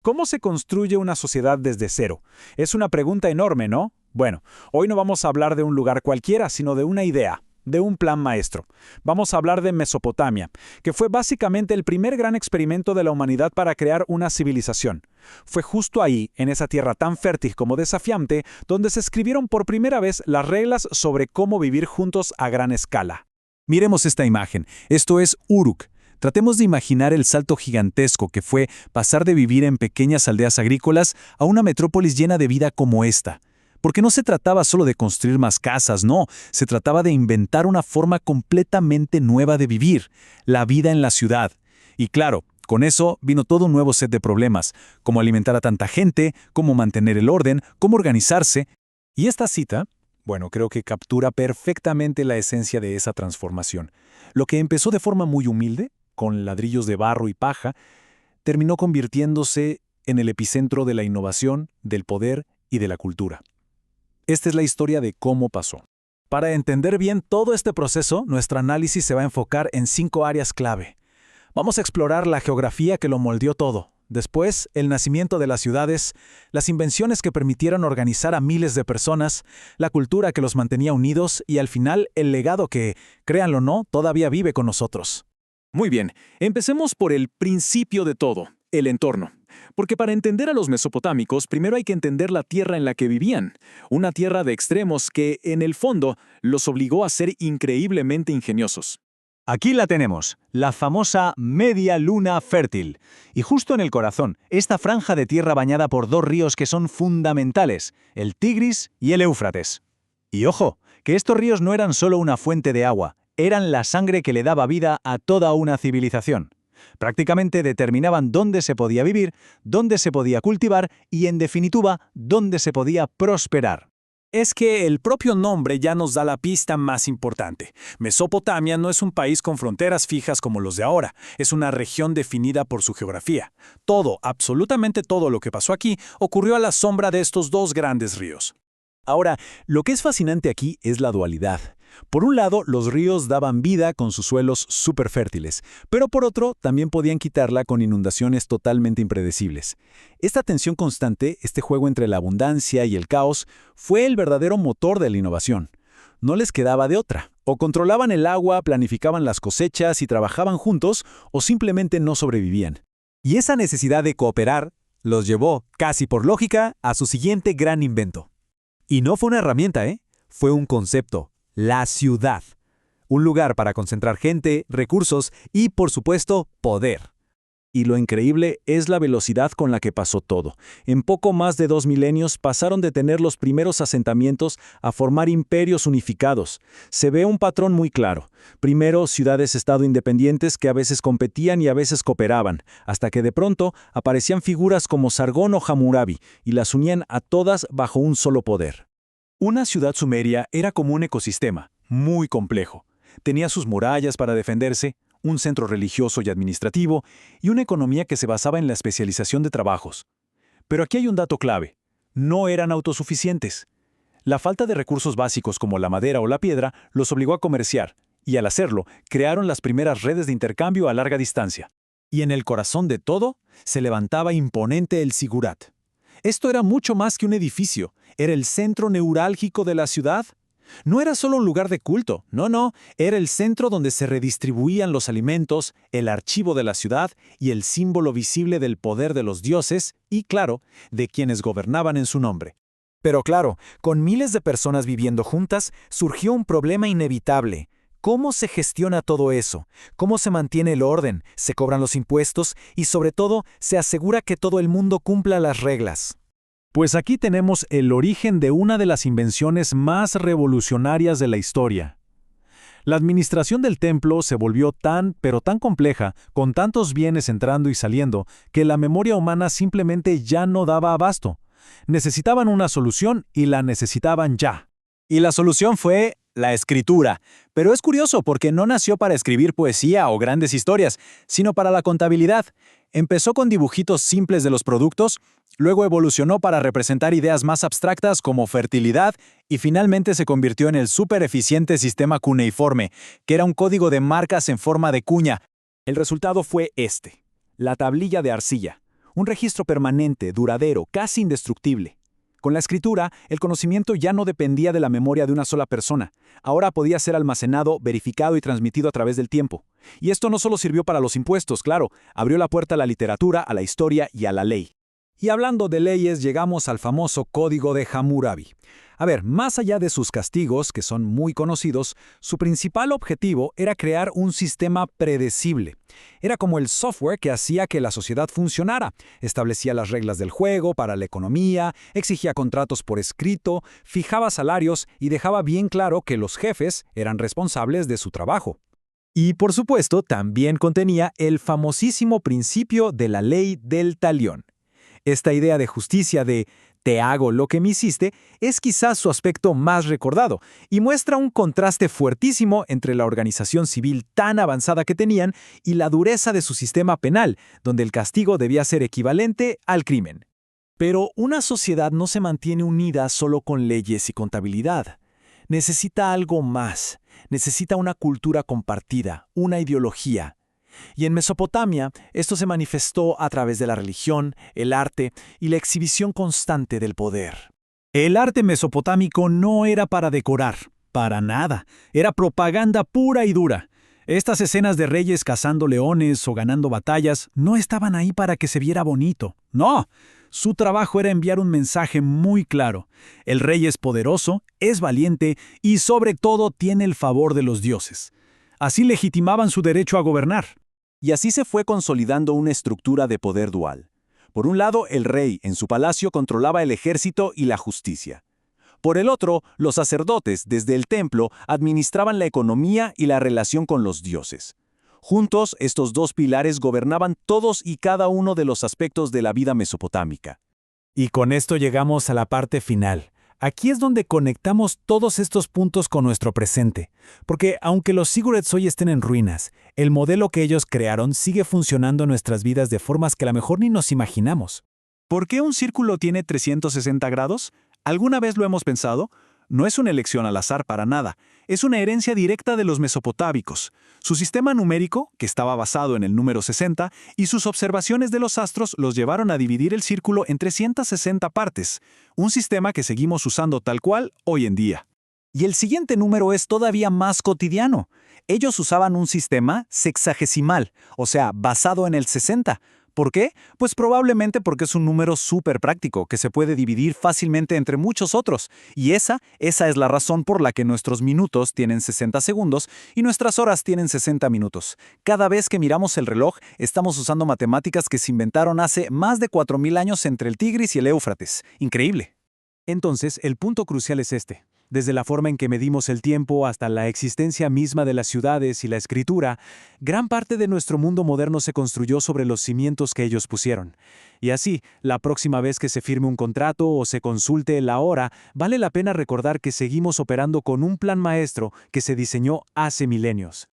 ¿Cómo se construye una sociedad desde cero? Es una pregunta enorme, ¿no? Bueno, hoy no vamos a hablar de un lugar cualquiera, sino de una idea, de un plan maestro. Vamos a hablar de Mesopotamia, que fue básicamente el primer gran experimento de la humanidad para crear una civilización. Fue justo ahí, en esa tierra tan fértil como desafiante, donde se escribieron por primera vez las reglas sobre cómo vivir juntos a gran escala. Miremos esta imagen. Esto es Uruk. Tratemos de imaginar el salto gigantesco que fue pasar de vivir en pequeñas aldeas agrícolas a una metrópolis llena de vida como esta. Porque no se trataba solo de construir más casas, no, se trataba de inventar una forma completamente nueva de vivir, la vida en la ciudad. Y claro, con eso vino todo un nuevo set de problemas, cómo alimentar a tanta gente, cómo mantener el orden, cómo organizarse. Y esta cita, bueno, creo que captura perfectamente la esencia de esa transformación. Lo que empezó de forma muy humilde, con ladrillos de barro y paja, terminó convirtiéndose en el epicentro de la innovación, del poder y de la cultura. Esta es la historia de cómo pasó. Para entender bien todo este proceso, nuestro análisis se va a enfocar en 5 áreas clave. Vamos a explorar la geografía que lo moldeó todo, después el nacimiento de las ciudades, las invenciones que permitieron organizar a miles de personas, la cultura que los mantenía unidos y al final el legado que, créanlo o no, todavía vive con nosotros. Muy bien, empecemos por el principio de todo, el entorno. Porque para entender a los mesopotámicos, primero hay que entender la tierra en la que vivían. Una tierra de extremos que, en el fondo, los obligó a ser increíblemente ingeniosos. Aquí la tenemos, la famosa media luna fértil. Y justo en el corazón, esta franja de tierra bañada por 2 ríos que son fundamentales, el Tigris y el Éufrates. Y ojo, que estos ríos no eran solo una fuente de agua, eran la sangre que le daba vida a toda una civilización. Prácticamente determinaban dónde se podía vivir, dónde se podía cultivar y, en definitiva, dónde se podía prosperar. Es que el propio nombre ya nos da la pista más importante. Mesopotamia no es un país con fronteras fijas como los de ahora, es una región definida por su geografía. Todo, absolutamente todo lo que pasó aquí, ocurrió a la sombra de estos 2 grandes ríos. Ahora, lo que es fascinante aquí es la dualidad. Por un lado, los ríos daban vida con sus suelos súper fértiles, pero por otro, también podían quitarla con inundaciones totalmente impredecibles. Esta tensión constante, este juego entre la abundancia y el caos, fue el verdadero motor de la innovación. No les quedaba de otra. O controlaban el agua, planificaban las cosechas y trabajaban juntos, o simplemente no sobrevivían. Y esa necesidad de cooperar los llevó, casi por lógica, a su siguiente gran invento. Y no fue una herramienta, fue un concepto. La ciudad. Un lugar para concentrar gente, recursos y, por supuesto, poder. Y lo increíble es la velocidad con la que pasó todo. En poco más de 2 milenios pasaron de tener los primeros asentamientos a formar imperios unificados. Se ve un patrón muy claro. Primero, ciudades-estado independientes que a veces competían y a veces cooperaban, hasta que de pronto aparecían figuras como Sargón o Hammurabi y las unían a todas bajo un solo poder. Una ciudad sumeria era como un ecosistema, muy complejo. Tenía sus murallas para defenderse, un centro religioso y administrativo, y una economía que se basaba en la especialización de trabajos. Pero aquí hay un dato clave. No eran autosuficientes. La falta de recursos básicos como la madera o la piedra los obligó a comerciar, y al hacerlo, crearon las primeras redes de intercambio a larga distancia. Y en el corazón de todo, se levantaba imponente el Sigurat. Esto era mucho más que un edificio, era el centro neurálgico de la ciudad. No era solo un lugar de culto, no, era el centro donde se redistribuían los alimentos, el archivo de la ciudad y el símbolo visible del poder de los dioses y, claro, de quienes gobernaban en su nombre. Pero claro, con miles de personas viviendo juntas, surgió un problema inevitable. ¿Cómo se gestiona todo eso? ¿Cómo se mantiene el orden? ¿Se cobran los impuestos? Y sobre todo, ¿se asegura que todo el mundo cumpla las reglas? Pues aquí tenemos el origen de una de las invenciones más revolucionarias de la historia. La administración del templo se volvió tan compleja, con tantos bienes entrando y saliendo, que la memoria humana simplemente ya no daba abasto. Necesitaban una solución y la necesitaban ya. Y la solución fue la escritura. Pero es curioso porque no nació para escribir poesía o grandes historias, sino para la contabilidad. Empezó con dibujitos simples de los productos, luego evolucionó para representar ideas más abstractas como fertilidad y finalmente se convirtió en el súper eficiente sistema cuneiforme, que era un código de marcas en forma de cuña. El resultado fue este, la tablilla de arcilla. un registro permanente, duradero, casi indestructible. Con la escritura, el conocimiento ya no dependía de la memoria de una sola persona. Ahora podía ser almacenado, verificado y transmitido a través del tiempo. Y esto no solo sirvió para los impuestos, claro, abrió la puerta a la literatura, a la historia y a la ley. Y hablando de leyes, llegamos al famoso Código de Hammurabi. A ver, más allá de sus castigos, que son muy conocidos, su principal objetivo era crear un sistema predecible. Era como el software que hacía que la sociedad funcionara. Establecía las reglas del juego para la economía, exigía contratos por escrito, fijaba salarios y dejaba bien claro que los jefes eran responsables de su trabajo. Y por supuesto, también contenía el famosísimo principio de la ley del talión. Esta idea de justicia de «te hago lo que me hiciste» es quizás su aspecto más recordado y muestra un contraste fuertísimo entre la organización civil tan avanzada que tenían y la dureza de su sistema penal, donde el castigo debía ser equivalente al crimen. Pero una sociedad no se mantiene unida solo con leyes y contabilidad. Necesita algo más. Necesita una cultura compartida, una ideología. Y en Mesopotamia, esto se manifestó a través de la religión, el arte y la exhibición constante del poder. El arte mesopotámico no era para decorar, para nada. Era propaganda pura y dura. Estas escenas de reyes cazando leones o ganando batallas no estaban ahí para que se viera bonito. No, su trabajo era enviar un mensaje muy claro. El rey es poderoso, es valiente y sobre todo tiene el favor de los dioses. Así legitimaban su derecho a gobernar. Y así se fue consolidando una estructura de poder dual. Por un lado, el rey, en su palacio, controlaba el ejército y la justicia. Por el otro, los sacerdotes, desde el templo, administraban la economía y la relación con los dioses. Juntos, estos dos pilares gobernaban todos y cada uno de los aspectos de la vida mesopotámica. Y con esto llegamos a la parte final. Aquí es donde conectamos todos estos puntos con nuestro presente, porque aunque los ziggurats hoy estén en ruinas, el modelo que ellos crearon sigue funcionando en nuestras vidas de formas que a lo mejor ni nos imaginamos. ¿Por qué un círculo tiene 360 grados? ¿Alguna vez lo hemos pensado? No es una elección al azar para nada, es una herencia directa de los mesopotámicos. Su sistema numérico, que estaba basado en el número 60, y sus observaciones de los astros los llevaron a dividir el círculo en 360 partes, un sistema que seguimos usando tal cual hoy en día. Y el siguiente número es todavía más cotidiano. Ellos usaban un sistema sexagesimal, o sea, basado en el 60. ¿Por qué? Pues probablemente porque es un número súper práctico, que se puede dividir fácilmente entre muchos otros. Y esa es la razón por la que nuestros minutos tienen 60 segundos y nuestras horas tienen 60 minutos. Cada vez que miramos el reloj, estamos usando matemáticas que se inventaron hace más de 4000 años entre el Tigris y el Éufrates. Increíble. Entonces, el punto crucial es este. Desde la forma en que medimos el tiempo hasta la existencia misma de las ciudades y la escritura, gran parte de nuestro mundo moderno se construyó sobre los cimientos que ellos pusieron. Y así, la próxima vez que se firme un contrato o se consulte la hora, vale la pena recordar que seguimos operando con un plan maestro que se diseñó hace milenios.